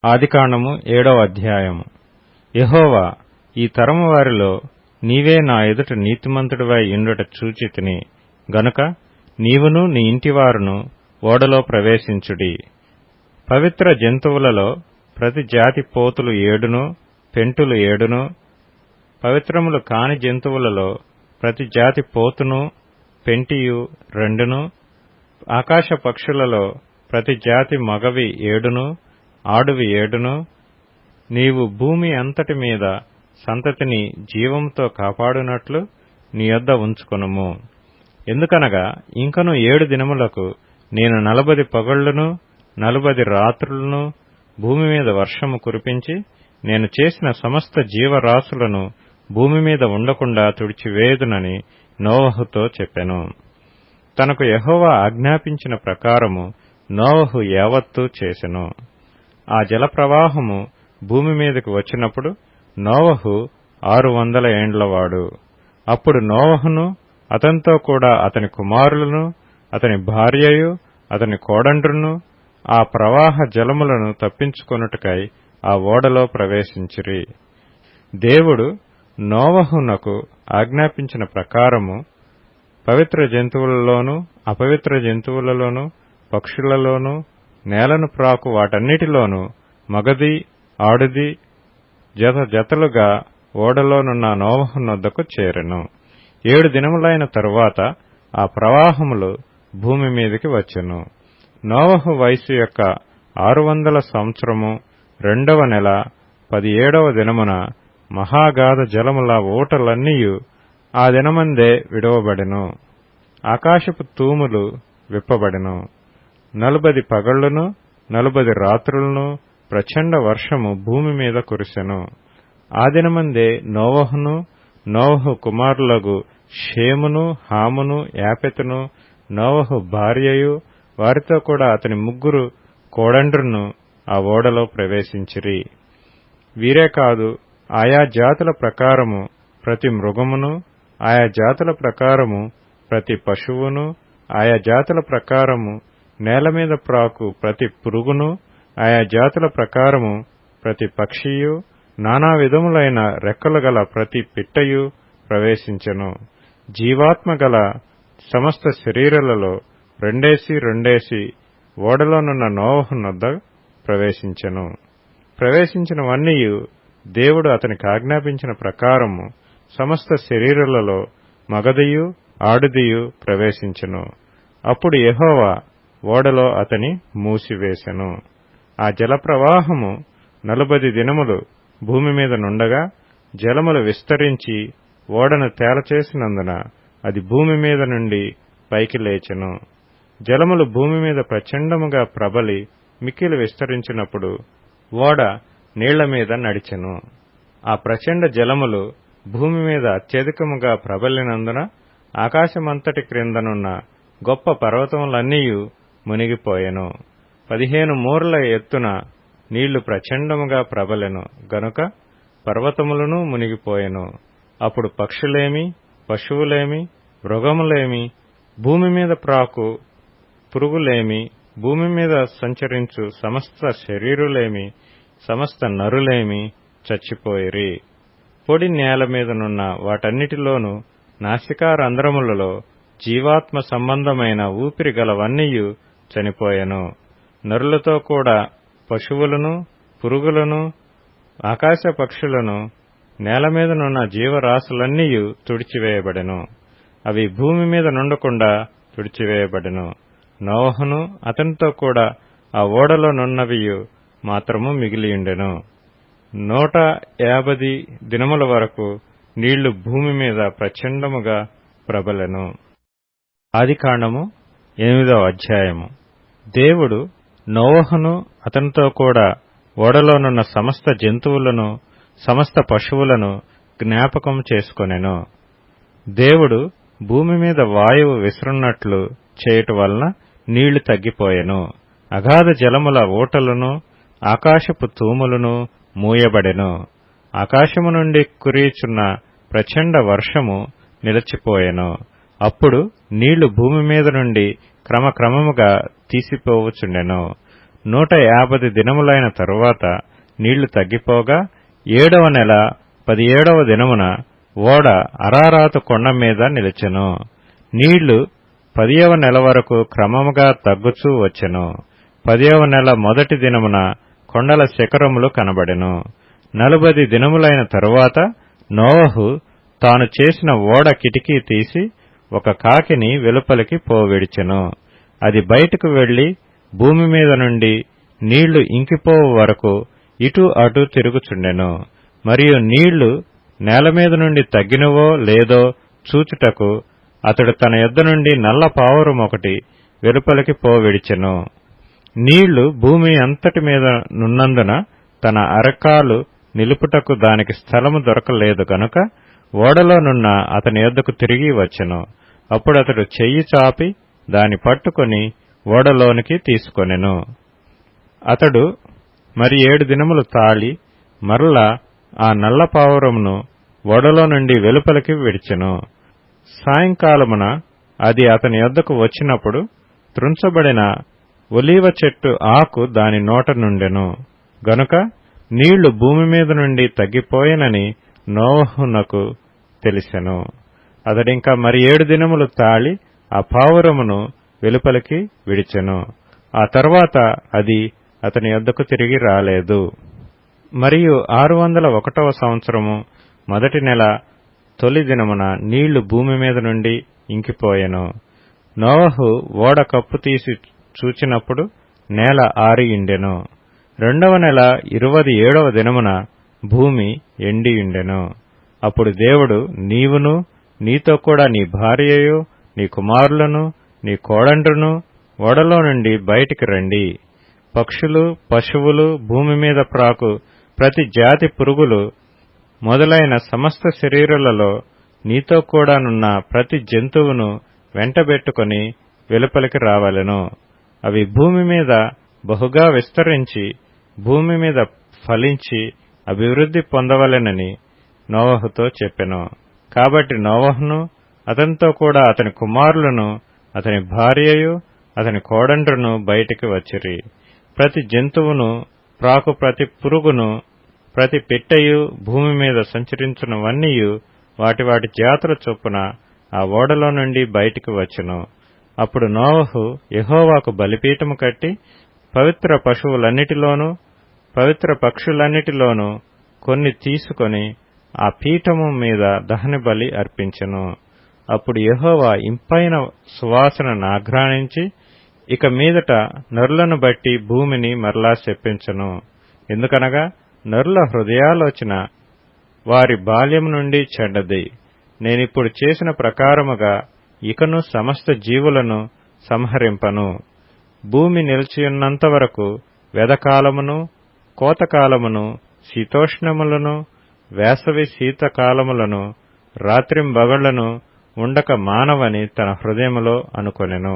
ఆదికాండము 7వ అధ్యాయము. యెహోవా, ఈ తరము వారిలో నీవే నా ఎదుట నీతిమంతుడివై యుండుట చూచితిని గనుక నీవును నీ ఇంటివారును ఓడలో ప్రవేశించుడి. పవిత్ర జంతువులలో ప్రతి జాతి పోతులు 7 పెంటులు 7, పవిత్రములు కాని జంతువులలో ప్రతి జాతి పోతును పెంటియు 2, ఆకాశ పక్షులలో ప్రతి జాతి మగవి 7, ఆడువి 7. నీవు భూమి అంతటి మీద సంతతిని జీవముతో కాపాడునట్లు నీ యొద్ద ఉంచుకొనుము. ఎందుకనగా ఇంకను 7 దినములకు నేను 40 పగళ్లను 40 రాత్రులను భూమి మీద వర్షము కురిపించి నేను చేసిన సమస్త జీవరాశులను భూమి మీద ఉండకుండా తుడిచివేయుదునని నోవహుతో చెప్పెను. తనకు యెహోవా ఆజ్ఞాపించిన ప్రకారము నోవహు యావత్తూ చేసెను. ఆ జలప్రవాహము భూమి మీదకు వచ్చినప్పుడు నోవహు 600 ఏండ్లవాడు. అప్పుడు నోవహును అతనితో కూడా అతని కుమారులను అతని భార్యయు అతని కోడండ్రును ఆ ప్రవాహ జలములను తప్పించుకొనుటకై ఆ ఓడలో ప్రవేశించిరి. దేవుడు నోవహునకు ఆజ్ఞాపించిన ప్రకారము పవిత్ర జంతువులలోను అపవిత్ర జంతువులలోను పక్షులలోను నేలను ప్రాకు వాటన్నిటిలోనూ మగది ఆడుది జత జతలుగా ఓడలోనున్న నోవహునొద్దకు చేరెను. 7 దినములైన తరువాత ఆ ప్రవాహములు భూమి మీదికి వచ్చెను. నోవహు వయసు యొక్క 600 సంవత్సరము 2వ నెల 17వ దినమున మహాగాధ జలముల ఊటలన్నీయు ఆ దినమందే విడువబడెను. ఆకాశపు తూములు విప్పబడెను. 40 పగళ్లను 40 రాత్రులను ప్రచండ వర్షము భూమి మీద కురిసెను. ఆ దినమందే నోవహును నోవహు కుమారులగు షేమును హామును యాపెతును నోవహు భార్యయు వారితో కూడా అతని 3 కోడండ్రును ఆ ఓడలో ప్రవేశించిరి. వీరే కాదు, ఆయా జాతుల ప్రకారము ప్రతి మృగమును, ఆయా జాతుల ప్రకారము ప్రతి పశువును, ఆయా జాతుల ప్రకారము నేల మీద ప్రాకు ప్రతి పురుగును, ఆయా జాతుల ప్రకారము ప్రతి పక్షియు, నానా విధములైన రెక్కలు గల ప్రతి పిట్టయు ప్రవేశించెను. జీవాత్మ గల సమస్త శరీరాలలో 2 ఓడలోనున్న నోవహునొద్ద ప్రవేశించెను. ప్రవేశించినవన్నీయు దేవుడు అతనికి ఆజ్ఞాపించిన ప్రకారము సమస్త శరీరాలలో మగదియు ఆడుదియు ప్రవేశించెను. అప్పుడు యెహోవా ఓడలో అతని మూసివేశెను. ఆ జలప్రవాహము 40 దినములు భూమి మీద నుండగా జలములు విస్తరించి ఓడను తేలచేసినందున అది భూమి మీద నుండి పైకి లేచెను. జలములు భూమి మీద ప్రచండముగా ప్రబలి మిక్కిలి విస్తరించినప్పుడు ఓడ నీళ్ల మీద నడిచెను. ఆ ప్రచండ జలములు భూమి మీద అత్యధికముగా ప్రబలినందున ఆకాశమంతటి క్రిందనున్న గొప్ప పర్వతములన్నీయు మునిగిపోయెను. 15 మూరల ఎత్తున నీళ్లు ప్రచండముగా ప్రబలెను గనుక పర్వతములను మునిగిపోయెను. అప్పుడు పక్షులేమి, పశువులేమి, మృగములేమి, భూమి మీద ప్రాకు పురుగులేమి, భూమి మీద సంచరించు సమస్త శరీరులేమి, సమస్త నరులేమి చచ్చిపోయిరి. పొడి నేల మీదనున్న వాటన్నిటిలోనూ నాసికారంధ్రములలో జీవాత్మ సంబంధమైన ఊపిరి గలవన్నీయు చనిపోయెను. నరులతో కూడా పశువులను, పురుగులను, ఆకాశ పక్షులను, నేల మీదనున్న జీవరాశులన్నీయు తుడిచివేయబడెను. అవి భూమి మీద నుండకుండా తుడిచివేయబడెను. నోవహును అతనితో కూడా ఆ ఓడలోనున్నవియు మాత్రము మిగిలియుండెను. 150 దినముల వరకు నీళ్లు భూమి మీద ప్రచండముగా ప్రబలెను. ఆదికాండము 8వ అధ్యాయము. దేవుడు నోవహును అతనితో కూడా ఓడలోనున్న సమస్త జంతువులను సమస్త పశువులను జ్ఞాపకం చేసుకొనెను. దేవుడు భూమి మీద వాయువు విసురున్నట్లు చేయుట వలన నీళ్లు తగ్గిపోయెను. అగాధ జలముల ఊటలను ఆకాశపు తూములను మూయబడెను. ఆకాశము నుండి కురియుచున్న ప్రచండ వర్షము నిలిచిపోయెను. అప్పుడు నీళ్లు భూమి మీద నుండి క్రమక్రమముగా తీసిపోవచుండెను. 150 దినములైన తరువాత నీళ్లు తగ్గిపోగా 7వ నెల 17వ దినమున ఓడ అరారాతు కొండ మీద నిలిచెను. నీళ్లు 10వ నెల వరకు క్రమముగా తగ్గుచూ వచ్చెను. 10వ నెల మొదటి దినమున కొండల శిఖరములు కనబడెను. 40 దినములైన తరువాత నోవహు తాను చేసిన ఓడ కిటికీ తీసి ఒక కాకిని వెలుపలికి పోవిడిచెను. అది బయటకు వెళ్లి భూమి మీద నుండి నీళ్లు ఇంకిపోవు వరకు ఇటు అటు తిరుగుచుండెను. మరియు నీళ్లు నేలమీద నుండి తగ్గినవో లేదో చూచుటకు అతడు తన యొద్ద నుండి నల్ల పావురమొకటి వెలుపలికి పోవిడిచెను. నీళ్లు భూమి అంతటి మీద నున్నందున తన అరకాలు నిలుపుటకు దానికి స్థలము దొరకలేదు గనుక ఓడలోనున్న అతని యొద్దకు తిరిగి వచ్చెను. అప్పుడు అతడు చెయ్యి చాపి దాని పట్టుకొని ఓడలోనికి తీసుకొనెను. అతడు మరి 7 దినములు తాళి మరలా ఆ నల్ల పావురమును ఓడలో నుండి వెలుపలికి విడిచెను. సాయంకాలమున అది అతని యొద్దకు వచ్చినప్పుడు త్రుంచబడిన ఒలీవ చెట్టు ఆకు దాని నోట నుండెను గనుక నీళ్లు భూమి మీద నుండి తగ్గిపోయెనని నోవహునకు తెలిసెను. అతడింకా మరి 7 దినములు తాళి ఆ పావురమును వెలుపలికి విడిచెను. ఆ తర్వాత అది అతని యొద్దకు తిరిగి రాలేదు. మరియు 601వ సంవత్సరము మొదటి నెల తొలి దినమున నీళ్లు భూమి మీద నుండి ఇంకిపోయెను. నోవహు ఓడ కప్పు తీసి చూచినప్పుడు నేల ఆరియుండెను. 2వ నెల 27వ దినమున భూమి ఎండియుండెను. అప్పుడు దేవుడు, నీవును నీతో కూడా నీ భార్యయు నీ కుమారులను నీ కోడండ్రును ఓడలో నుండి బయటికి రండి. పక్షులు పశువులు భూమి మీద ప్రాకు ప్రతి జాతి పురుగులు మొదలైన సమస్త శరీరులలో నీతో కూడానున్న ప్రతి జంతువును వెంటబెట్టుకొని వెలుపలికి రావలెను. అవి భూమి మీద బహుగా విస్తరించి భూమి మీద ఫలించి అభివృద్ధి పొందవలెనని నోవహుతో చెప్పెను. కాబట్టి నోవహును అతనితో కూడా అతని కుమారులను అతని భార్యయు అతని కోడండ్రును బయటికి వచ్చిరి. ప్రతి జంతువును ప్రాకు ప్రతి పురుగును ప్రతి పిట్టయు భూమి మీద సంచరించునవన్నీయు వాటి వాటి జాతుల చొప్పున ఆ ఓడలో నుండి బయటికి వచ్చెను. అప్పుడు నోవహు యెహోవాకు బలిపీఠము కట్టి పవిత్ర పశువులన్నిటిలోనూ పవిత్ర పక్షులన్నిటిలోనూ కొన్ని తీసుకొని ఆ పీఠము మీద దహనబలి అర్పించెను. అప్పుడు యెహోవా ఇంపైన సువాసనను ఆఘ్రానించి ఇక మీదట నరులను బట్టి భూమిని మరలా శపించెను. ఎందుకనగా నరుల హృదయాలోచన వారి బాల్యము నుండి చెడ్డది. నేనిప్పుడు చేసిన ప్రకారముగా ఇకను సమస్త జీవులను సంహరింపను. భూమి నిలిచియున్నంత వరకు వెదకాలమును కోతకాలమును శీతోష్ణములను వేసవి శీతకాలములను రాత్రింబగళ్లను ఉండక మానవని తన హృదయములో అనుకొనెను.